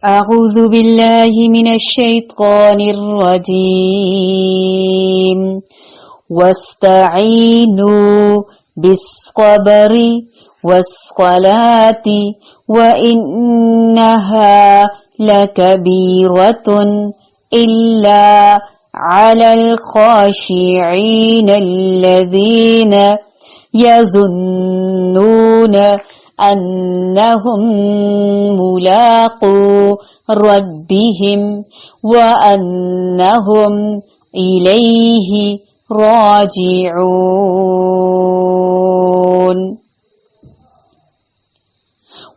أعوذ بالله من الشيطان الرجيم واستعينوا بالصبر والصلاة وإنها لكبيرة إلا على الخاشعين الذين يظنون أنهم ملاقو ربهم وأنهم إليه راجعون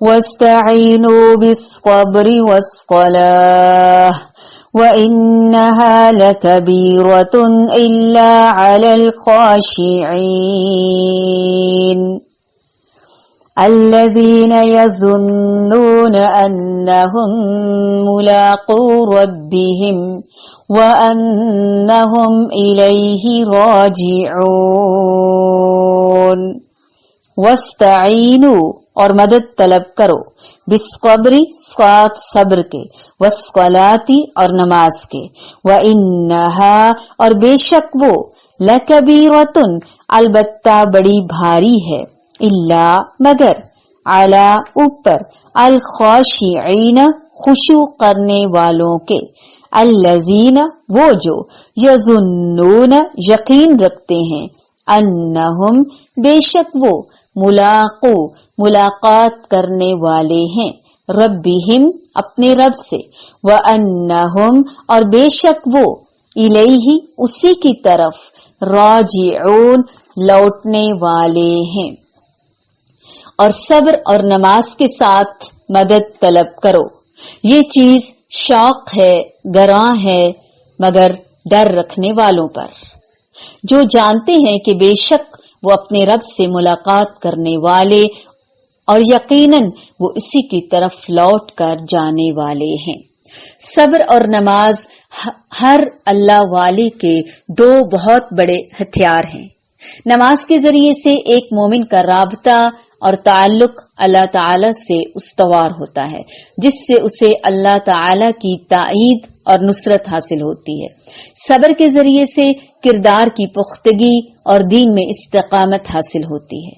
واستعينوا بالصبر والصلاة وإنها لكبيرة إلا على الخاشعين الذين يظنون أنهم ملاقو ربهم وأنهم إليه راجعون واستعینوا اور مدد طلب کرو بالصبر ساتھ صبر کے والصلاۃ اور نماز کے وإنہا اور بے شک وہ لکبیرۃ البتہ بڑی بھاری ہے الا مگر علی اوپر الخاشعین خشوع کرنے والوں کے الذین وہ جو یظنون یقین رکھتے ہیں انہم بے شک وہ ملاقو ملاقات کرنے والے ہیں ربہم اپنے رب سے وانہم اور بے شک وہ الیہ اسی کی طرف راجعون لوٹنے والے ہیں اور صبر اور نماز کے ساتھ مدد طلب کرو یہ چیز شوق ہے گراں ہے مگر ڈر رکھنے والوں پر جو جانتے ہیں کہ بے شک وہ اپنے رب سے ملاقات کرنے والے اور یقیناً وہ اسی کی طرف لوٹ کر جانے والے ہیں۔ صبر اور نماز ہر اللہ والے کے دو بہت بڑے ہتھیار ہیں۔ نماز کے ذریعے سے ایک مومن کا رابطہ اور تعلق اللہ تعالی سے استوار ہوتا ہے جس سے اسے اللہ تعالی کی تائید اور نصرت حاصل ہوتی ہے۔ صبر کے ذریعے سے کردار کی پختگی اور دین میں استقامت حاصل ہوتی ہے۔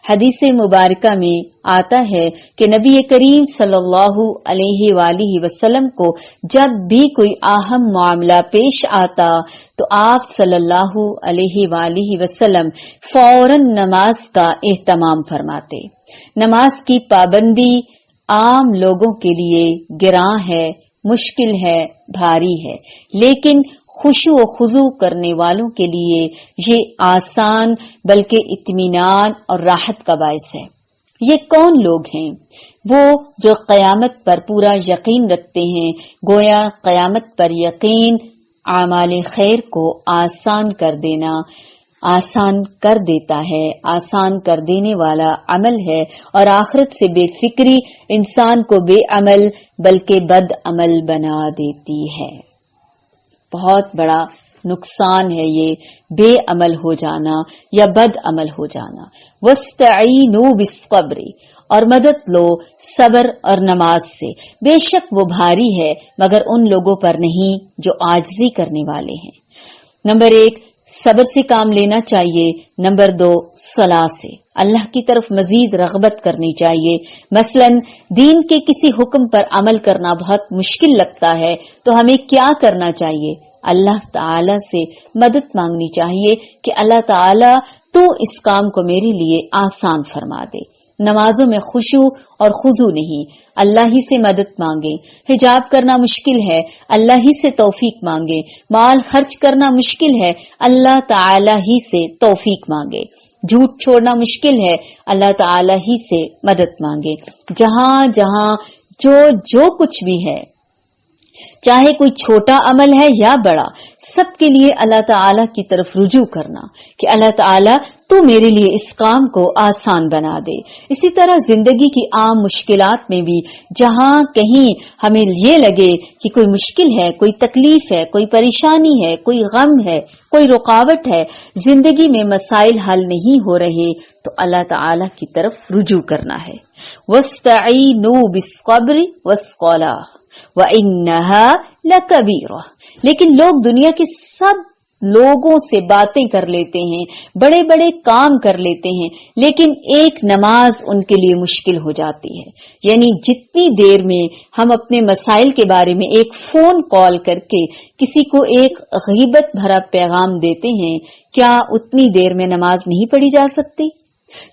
حدیث مبارکہ میں آتا ہے کہ نبی کریم صلی اللہ علیہ وآلہ وسلم کو جب بھی کوئی اہم معاملہ پیش آتا تو آپ صلی اللہ علیہ وآلہ وسلم فوراً نماز کا اہتمام فرماتے۔ نماز کی پابندی عام لوگوں کے لیے گراں ہے، مشکل ہے، بھاری ہے، لیکن خشوع و خضوع کرنے والوں کے لیے یہ آسان بلکہ اطمینان اور راحت کا باعث ہے۔ یہ کون لوگ ہیں؟ وہ جو قیامت پر پورا یقین رکھتے ہیں، گویا قیامت پر یقین اعمال خیر کو آسان کر دیتا ہے، آسان کر دینے والا عمل ہے، اور آخرت سے بے فکری انسان کو بے عمل بلکہ بد عمل بنا دیتی ہے۔ بہت بڑا نقصان ہے یہ بے عمل ہو جانا یا بد عمل ہو جانا۔ وَاسْتَعِینُوا بِالصَّبْرِ اور مدد لو صبر اور نماز سے، بے شک وہ بھاری ہے مگر ان لوگوں پر نہیں جو عاجزی کرنے والے ہیں۔ نمبر 1 صبر سے کام لینا چاہیے۔ نمبر 2 صلاح سے اللہ کی طرف مزید رغبت کرنی چاہیے۔ مثلا دین کے کسی حکم پر عمل کرنا بہت مشکل لگتا ہے تو ہمیں کیا کرنا چاہیے؟ اللہ تعالی سے مدد مانگنی چاہیے کہ اللہ تعالی تو اس کام کو میرے لیے آسان فرما دے۔ نمازوں میں خشوع اور خضوع نہیں، اللہ ہی سے مدد مانگے۔ حجاب کرنا مشکل ہے، اللہ ہی سے توفیق مانگے۔ مال خرچ کرنا مشکل ہے، اللہ تعالی ہی سے توفیق مانگے۔ جھوٹ چھوڑنا مشکل ہے، اللہ تعالی ہی سے مدد مانگے۔ جہاں جہاں جو کچھ بھی ہے، چاہے کوئی چھوٹا عمل ہے یا بڑا، سب کے لیے اللہ تعالی کی طرف رجوع کرنا کہ اللہ تعالی تو میرے لیے اس کام کو آسان بنا دے۔ اسی طرح زندگی کی عام مشکلات میں بھی جہاں کہیں ہمیں یہ لگے کہ کوئی مشکل ہے، کوئی تکلیف ہے، کوئی پریشانی ہے، کوئی غم ہے، کوئی رکاوٹ ہے، زندگی میں مسائل حل نہیں ہو رہے، تو اللہ تعالی کی طرف رجوع کرنا ہے۔ وَاسْتَعِینُوا بِالصَّبْرِ وَالصَّلَاةِ وَإِنَّهَا لَكَبِيرَةٌ، لیکن لوگ دنیا کے سب لوگوں سے باتیں کر لیتے ہیں، بڑے بڑے کام کر لیتے ہیں، لیکن ایک نماز ان کے لیے مشکل ہو جاتی ہے. یعنی جتنی دیر میں ہم اپنے مسائل کے بارے میں ایک فون کال کر کے کسی کو ایک غیبت بھرا پیغام دیتے ہیں، کیا اتنی دیر میں نماز نہیں پڑھی جا سکتی؟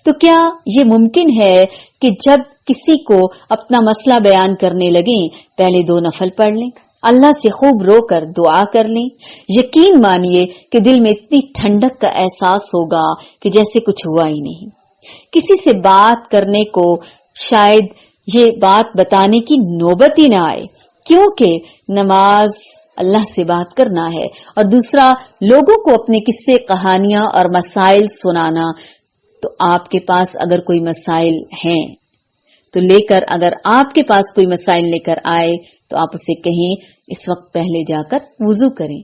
تو کیا یہ ممکن ہے کہ جب کسی کو اپنا مسئلہ بیان کرنے لگیں پہلے 2 نفل پڑھ لیں، اللہ سے خوب رو کر دعا کر لیں؟ یقین مانیے کہ دل میں اتنی ٹھنڈک کا احساس ہوگا کہ جیسے کچھ ہوا ہی نہیں. کسی سے بات کرنے کو شاید یہ بات بتانے کی نوبت ہی نہ آئے، کیونکہ نماز اللہ سے بات کرنا ہے، اور دوسرا لوگوں کو اپنے قصے کہانیاں اور مسائل سنانا. تو آپ کے پاس اگر کوئی مسائل ہیں تو لے کر، اگر آپ کے پاس کوئی مسائل لے کر آئے تو آپ اسے کہیں اس وقت پہلے جا کر وضو کریں،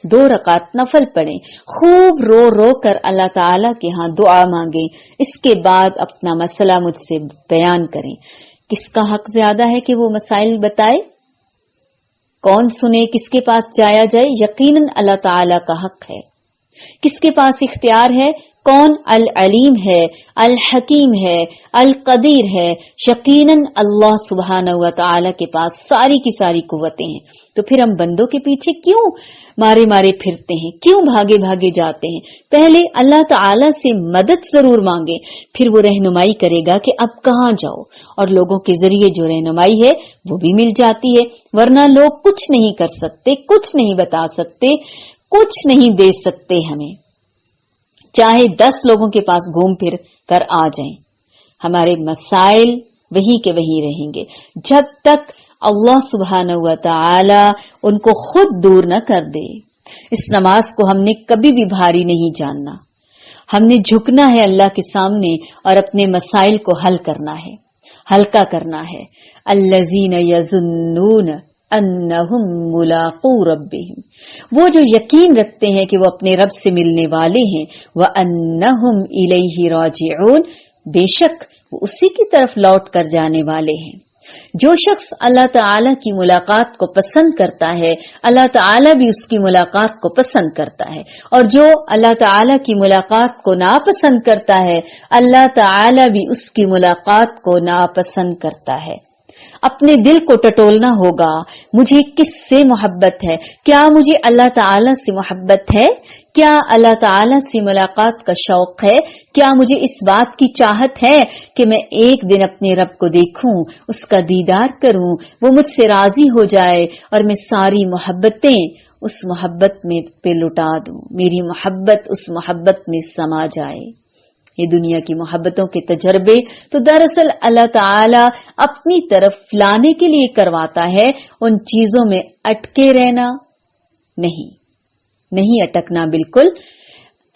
2 رکعت نفل پڑھیں، خوب رو رو کر اللہ تعالی کے ہاں دعا مانگیں، اس کے بعد اپنا مسئلہ مجھ سے بیان کریں. کس کا حق زیادہ ہے کہ وہ مسائل بتائے؟ کون سنے؟ کس کے پاس جایا جائے؟ یقیناً اللہ تعالی کا حق ہے. کس کے پاس اختیار ہے؟ کون العلیم ہے، الحکیم ہے، القدیر ہے؟ یقیناً اللہ سبحانہ و تعالی کے پاس ساری کی ساری قوتیں ہیں. تو پھر ہم بندوں کے پیچھے کیوں مارے مارے پھرتے ہیں، کیوں بھاگے بھاگے جاتے ہیں؟ پہلے اللہ تعالی سے مدد ضرور مانگے، پھر وہ رہنمائی کرے گا کہ اب کہاں جاؤ، اور لوگوں کے ذریعے جو رہنمائی ہے وہ بھی مل جاتی ہے. ورنہ لوگ کچھ نہیں کر سکتے، کچھ نہیں بتا سکتے، کچھ نہیں دے سکتے ہمیں، چاہے 10 لوگوں کے پاس گھوم پھر کر آ جائیں. ہمارے مسائل وہی کے وہی رہیں گے جب تک اللہ سبحانہ و تعالی ان کو خود دور نہ کر دے. اس نماز کو ہم نے کبھی بھی بھاری نہیں جاننا، ہم نے جھکنا ہے اللہ کے سامنے اور اپنے مسائل کو حل کرنا ہے، ہلکا کرنا ہے. الذین یظنون انہم ملاقو ربہم، وہ جو یقین رکھتے ہیں کہ وہ اپنے رب سے ملنے والے ہیں. وانہم الیہ راجعون، بے شک وہ اسی کی طرف لوٹ کر جانے والے ہیں. جو شخص اللہ تعالی کی ملاقات کو پسند کرتا ہے، اللہ تعالی بھی اس کی ملاقات کو پسند کرتا ہے، اور جو اللہ تعالی کی ملاقات کو ناپسند کرتا ہے، اللہ تعالی بھی اس کی ملاقات کو ناپسند کرتا ہے. اپنے دل کو ٹٹولنا ہوگا، مجھے کس سے محبت ہے؟ کیا مجھے اللہ تعالی سے محبت ہے؟ کیا اللہ تعالی سے ملاقات کا شوق ہے؟ کیا مجھے اس بات کی چاہت ہے کہ میں ایک دن اپنے رب کو دیکھوں، اس کا دیدار کروں، وہ مجھ سے راضی ہو جائے اور میں ساری محبتیں اس محبت میں پہ لٹا دوں، میری محبت اس محبت میں سما جائے. یہ دنیا کی محبتوں کے تجربے تو دراصل اللہ تعالی اپنی طرف لانے کے لیے کرواتا ہے. ان چیزوں میں اٹکے رہنا نہیں اٹکنا. بالکل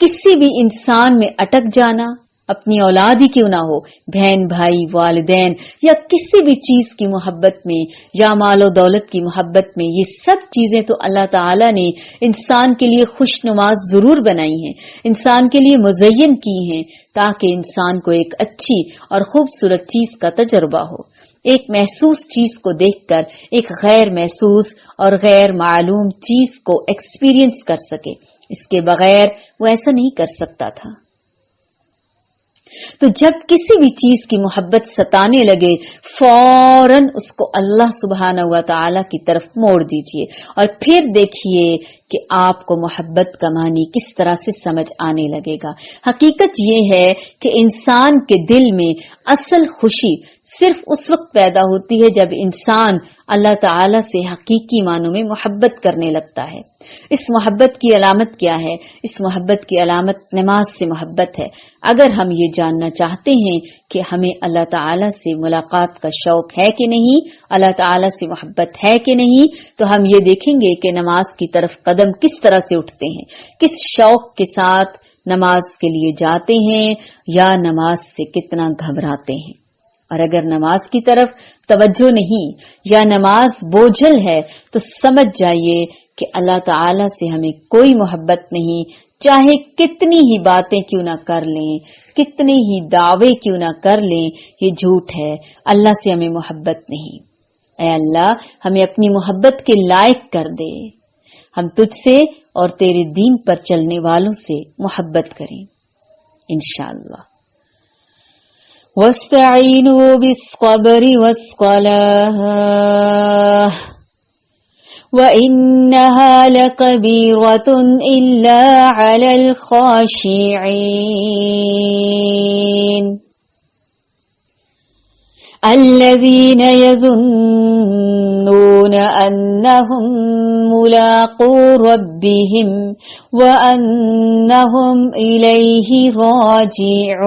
کسی بھی انسان میں اٹک جانا، اپنی اولاد ہی کیوں نہ ہو، بہن بھائی، والدین، یا کسی بھی چیز کی محبت میں، یا مال و دولت کی محبت میں، یہ سب چیزیں تو اللہ تعالیٰ نے انسان کے لیے خوشنما ضرور بنائی ہیں، انسان کے لیے مزین کی ہیں، تاکہ انسان کو ایک اچھی اور خوبصورت چیز کا تجربہ ہو. ایک محسوس چیز کو دیکھ کر ایک غیر محسوس اور غیر معلوم چیز کو ایکسپیرینس کر سکے. اس کے بغیر وہ ایسا نہیں کر سکتا تھا. تو جب کسی بھی چیز کی محبت ستانے لگے، فوراً اس کو اللہ سبحانہ و تعالی کی طرف موڑ دیجئے، اور پھر دیکھیے کہ آپ کو محبت کا معنی کس طرح سے سمجھ آنے لگے گا. حقیقت یہ ہے کہ انسان کے دل میں اصل خوشی صرف اس وقت پیدا ہوتی ہے جب انسان اللہ تعالی سے حقیقی معنوں میں محبت کرنے لگتا ہے. اس محبت کی علامت کیا ہے؟ اس محبت کی علامت نماز سے محبت ہے. اگر ہم یہ جاننا چاہتے ہیں کہ ہمیں اللہ تعالی سے ملاقات کا شوق ہے کہ نہیں، اللہ تعالی سے محبت ہے کہ نہیں، تو ہم یہ دیکھیں گے کہ نماز کی طرف قدم کس طرح سے اٹھتے ہیں، کس شوق کے ساتھ نماز کے لیے جاتے ہیں، یا نماز سے کتنا گھبراتے ہیں. اور اگر نماز کی طرف توجہ نہیں یا نماز بوجھل ہے تو سمجھ جائیے کہ اللہ تعالی سے ہمیں کوئی محبت نہیں، چاہے کتنی ہی باتیں کیوں نہ کر لیں، کتنے ہی دعوے کیوں نہ کر لیں، یہ جھوٹ ہے. اللہ سے ہمیں محبت نہیں. اے اللہ ہمیں اپنی محبت کے لائق کر دے، ہم تجھ سے اور تیرے دین پر چلنے والوں سے محبت کریں انشاءاللہ۔ وَاسْتَعِينُوا بِالصَّبْرِ وَالصَّلَاةِ وَإِنَّهَا لَكَبِيرَةٌ إِلَّا عَلَى الْخَاشِعِينَ الَّذِينَ يَظُنُّونَ أَنَّهُمْ مُلَاقُو رَبِّهِمْ وَأَنَّهُمْ إِلَيْهِ رَاجِعُونَ